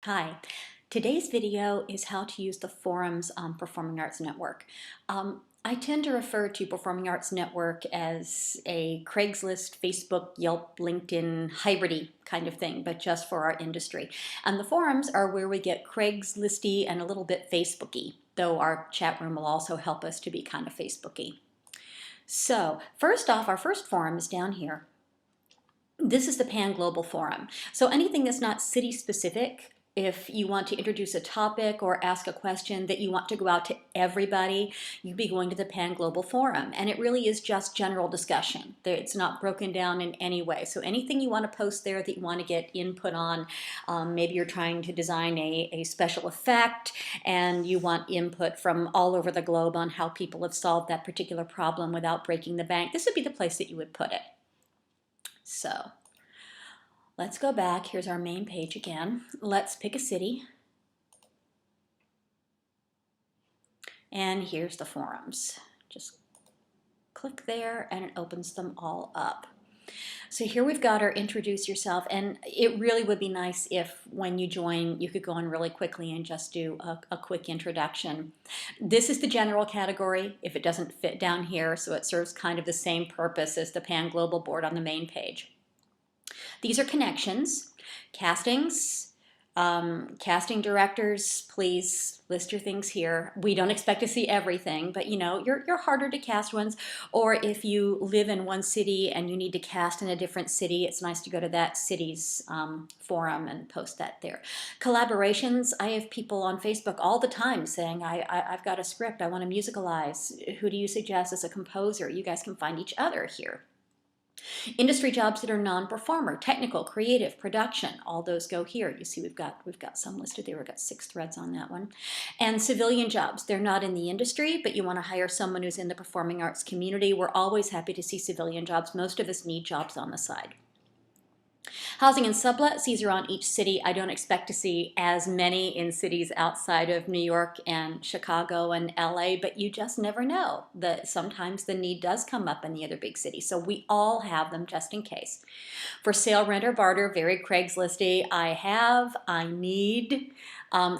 Hi, today's video is how to use the forums on Performing Arts Network. I tend to refer to Performing Arts Network as a Craigslist, Facebook, Yelp, LinkedIn, hybridy kind of thing, but just for our industry. And the forums are where we get Craigslisty and a little bit Facebooky, though our chat room will also help us to be kind of Facebooky. So first off, our first forum is down here. This is the Pan Global Forum. So anything that's not city specific, if you want to introduce a topic or ask a question that you want to go out to everybody, you'd be going to the Pan Global Forum. And it really is just general discussion. It's not broken down in any way. So anything you want to post there that you want to get input on, maybe you're trying to design a special effect and you want input from all over the globe on how people have solved that particular problem without breaking the bank, this would be the place that you would put it. So let's go back. Here's our main page again. Let's pick a city. And here's the forums. Just click there and it opens them all up. So here we've got our introduce yourself, and it really would be nice if when you join you could go on really quickly and just do a quick introduction. This is the general category if it doesn't fit down here, so it serves kind of the same purpose as the Pan Global board on the main page. These are connections, castings, casting directors, please list your things here. We don't expect to see everything, but you know, you're harder to cast ones, or if you live in one city and you need to cast in a different city, it's nice to go to that city's forum and post that there. Collaborations, I have people on Facebook all the time saying, I've got a script, I want to musicalize. Who do you suggest as a composer? You guys can find each other here. Industry jobs that are non-performer, technical, creative, production, all those go here. You see we've got some listed there. We've got 6 threads on that one. And civilian jobs, they're not in the industry, but you want to hire someone who's in the performing arts community. We're always happy to see civilian jobs. Most of us need jobs on the side. Housing and sublets, these are on each city. I don't expect to see as many in cities outside of New York and Chicago and LA, but you just never know. Sometimes the need does come up in the other big cities, so we all have them just in case. For sale, rent, or barter, very Craigslisty. I need.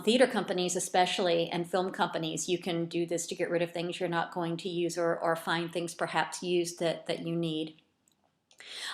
Theater companies especially, and film companies, you can do this to get rid of things you're not going to use, or find things perhaps used that you need.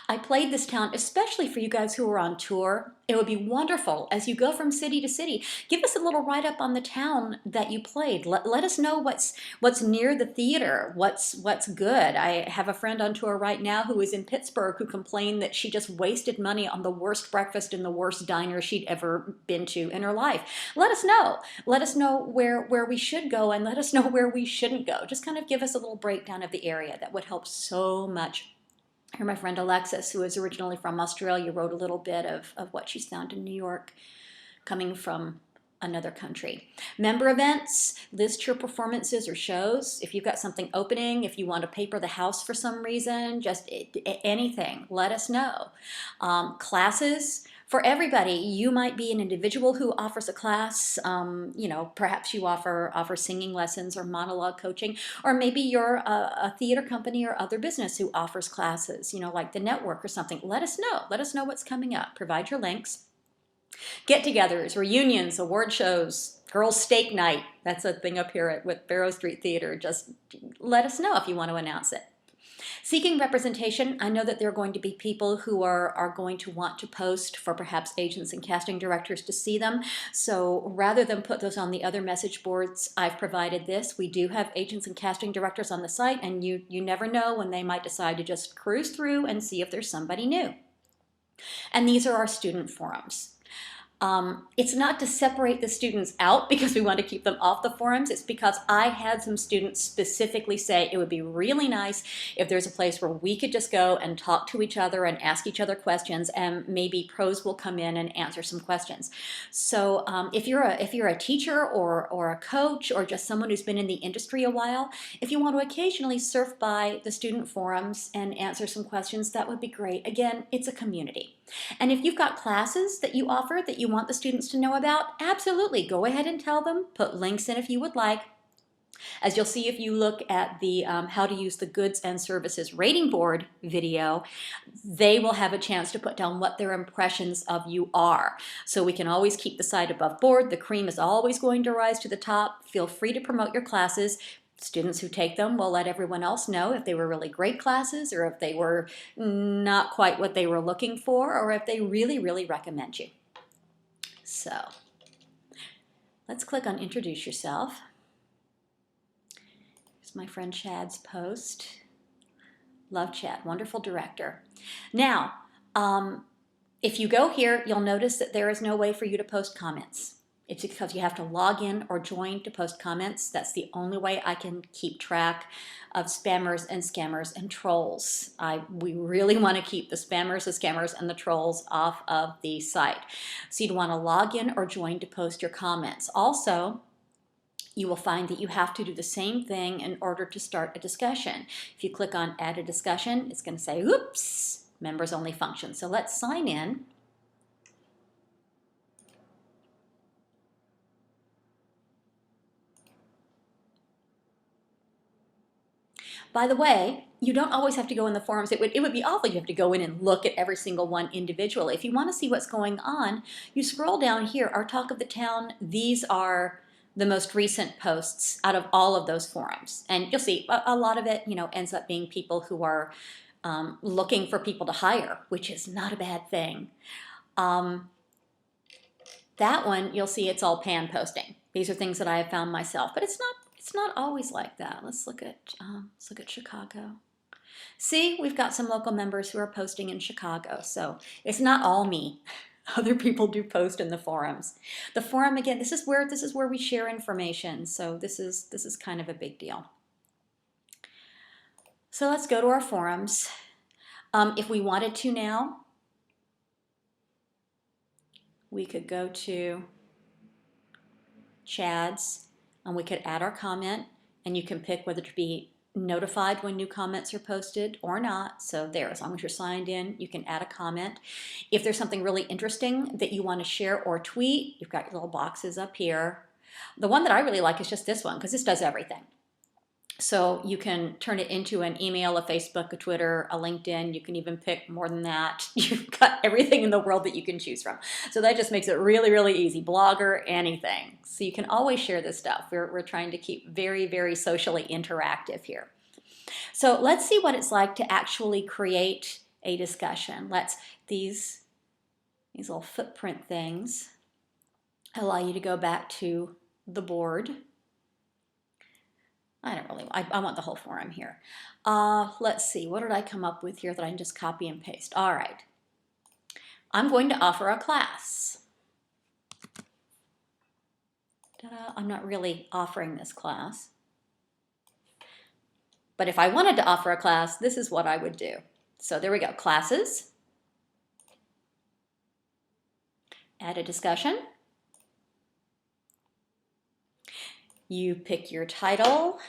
I played this town especially for you guys who are on tour. It would be wonderful as you go from city to city. Give us a little write-up on the town that you played. Let us know what's near the theater, what's good. I have a friend on tour right now who is in Pittsburgh who complained that she just wasted money on the worst breakfast in the worst diner she'd ever been to in her life. Let us know. Let us know where we should go, and let us know where we shouldn't go. Just kind of give us a little breakdown of the area. That would help so much. Here, my friend Alexis, who is originally from Australia, wrote a little bit of what she's found in New York, coming from another country. Member events, list your performances or shows. If you've got something opening, if you want to paper the house for some reason, just anything, let us know. Classes, for everybody. You might be an individual who offers a class. You know, perhaps you offer singing lessons or monologue coaching, or maybe you're a theater company or other business who offers classes, you know, like the network or something. Let us know. Let us know what's coming up. Provide your links. Get-togethers, reunions, award shows, girls' steak night. That's a thing up here with Barrow Street Theater. Just let us know if you want to announce it. Seeking representation, I know that there are going to be people who are going to want to post for perhaps agents and casting directors to see them. So rather than put those on the other message boards, I've provided this. We do have agents and casting directors on the site, and you never know when they might decide to just cruise through and see if there's somebody new. And these are our student forums. It's not to separate the students out because we want to keep them off the forums. It's because I had some students specifically say it would be really nice if there's a place where we could just go and talk to each other and ask each other questions, and maybe pros will come in and answer some questions. So if you're a teacher or a coach or just someone who's been in the industry a while, if you want to occasionally surf by the student forums and answer some questions, that would be great. Again, it's a community. And if you've got classes that you offer that you want the students to know about, absolutely, go ahead and tell them. Put links in if you would like. As you'll see if you look at the how to use the goods and services rating board video, they will have a chance to put down what their impressions of you are. So we can always keep the site above board. The cream is always going to rise to the top. Feel free to promote your classes. Students who take them will let everyone else know if they were really great classes or if they were not quite what they were looking for or if they really, really recommend you. So let's click on Introduce Yourself. Here's my friend Chad's post. Love Chad, wonderful director. Now, if you go here, you'll notice that there is no way for you to post comments. It's because you have to log in or join to post comments. That's the only way I can keep track of spammers and scammers and trolls. We really want to keep the spammers, the scammers, and the trolls off of the site. So you'd want to log in or join to post your comments. Also, you will find that you have to do the same thing in order to start a discussion. If you click on Add a Discussion, it's going to say, oops, members only function. So let's sign in. By the way, you don't always have to go in the forums. It would be awful you have to go in and look at every single one individually. If you want to see what's going on, you scroll down here, our Talk of the Town. These are the most recent posts out of all of those forums. And you'll see a lot of it, ends up being people who are looking for people to hire, which is not a bad thing. That one, you'll see it's all pan posting. These are things that I have found myself, but it's not always like that. Let's look at Chicago. See, we've got some local members who are posting in Chicago, so it's not all me. Other people do post in the forums. The forum, again, this is where we share information, so this is kind of a big deal. So let's go to our forums. If we wanted to now, we could go to Chad's and we could add our comment, and you can pick whether to be notified when new comments are posted or not. So there, as long as you're signed in, you can add a comment. If there's something really interesting that you want to share or tweet, you've got your little boxes up here. The one that I really like is just this one because this does everything. So you can turn it into an email, a Facebook, a Twitter, a LinkedIn. You can even pick more than that. You've got everything in the world that you can choose from. So that just makes it really, really easy. Blogger, anything. So you can always share this stuff. We're trying to keep very, very socially interactive here. So let's see what it's like to actually create a discussion. These little footprint things allow you to go back to the board. I want the whole forum here. Let's see, what did I come up with here that I can just copy and paste? All right. I'm going to offer a class. Ta-da. I'm not really offering this class. But if I wanted to offer a class, this is what I would do. So there we go, classes. Add a discussion. You pick your title.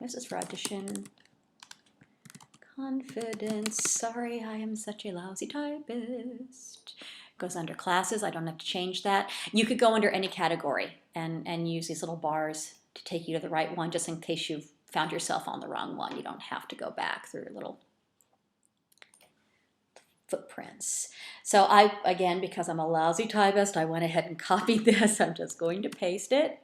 This is for audition. Confidence. Sorry, I am such a lousy typist. Goes under classes. I don't have to change that. You could go under any category and use these little bars to take you to the right one, just in case you've found yourself on the wrong one. You don't have to go back through little footprints. So again, because I'm a lousy typist, I went ahead and copied this. I'm just going to paste it.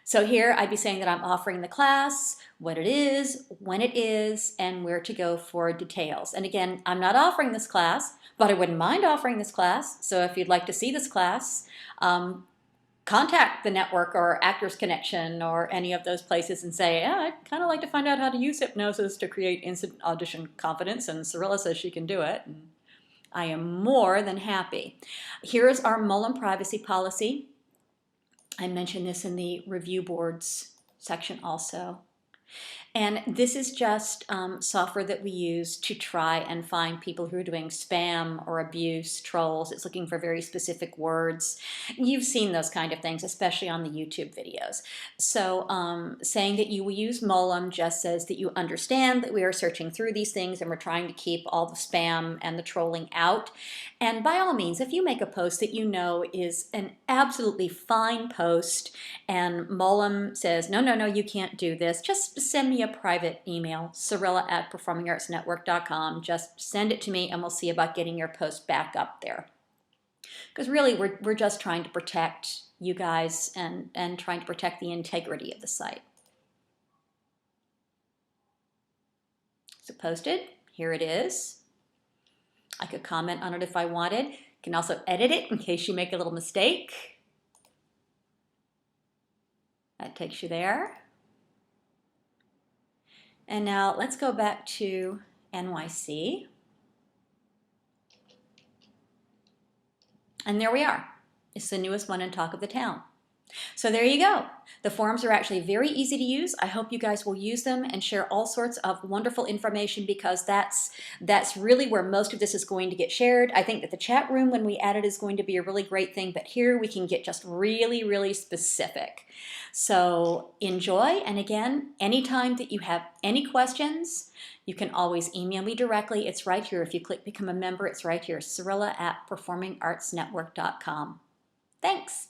So here I'd be saying that I'm offering the class, what it is, when it is, and where to go for details. And again, I'm not offering this class, but I wouldn't mind offering this class. So if you'd like to see this class, contact the network or Actors Connection or any of those places and say, yeah, I'd kind of like to find out how to use hypnosis to create instant audition confidence, and Cirilla says she can do it. And I am more than happy. Here's our Mullen privacy policy. I mentioned this in the review boards section also. And this is just software that we use to try and find people who are doing spam or abuse, trolls. It's looking for very specific words. You've seen those kind of things, especially on the YouTube videos. So saying that you will use Molem just says that you understand that we are searching through these things and we're trying to keep all the spam and the trolling out. And by all means, if you make a post that you know is an absolutely fine post and Molem says, no, no, no, you can't do this, just send me a private email, Cirilla@performingartsnetwork.com. Just send it to me and we'll see about getting your post back up there. Because really, we're just trying to protect you guys and trying to protect the integrity of the site. So posted, here it is. I could comment on it if I wanted. You can also edit it in case you make a little mistake. That takes you there. And now let's go back to NYC. And there we are. It's the newest one in Talk of the Town. So there you go. The forums are actually very easy to use. I hope you guys will use them and share all sorts of wonderful information, because that's really where most of this is going to get shared. I think that the chat room, when we add it, is going to be a really great thing, but here we can get just really, really specific. So enjoy, and again, anytime that you have any questions, you can always email me directly. It's right here. If you click Become a Member, it's right here, Cirilla@performingartsnetwork.com. Thanks.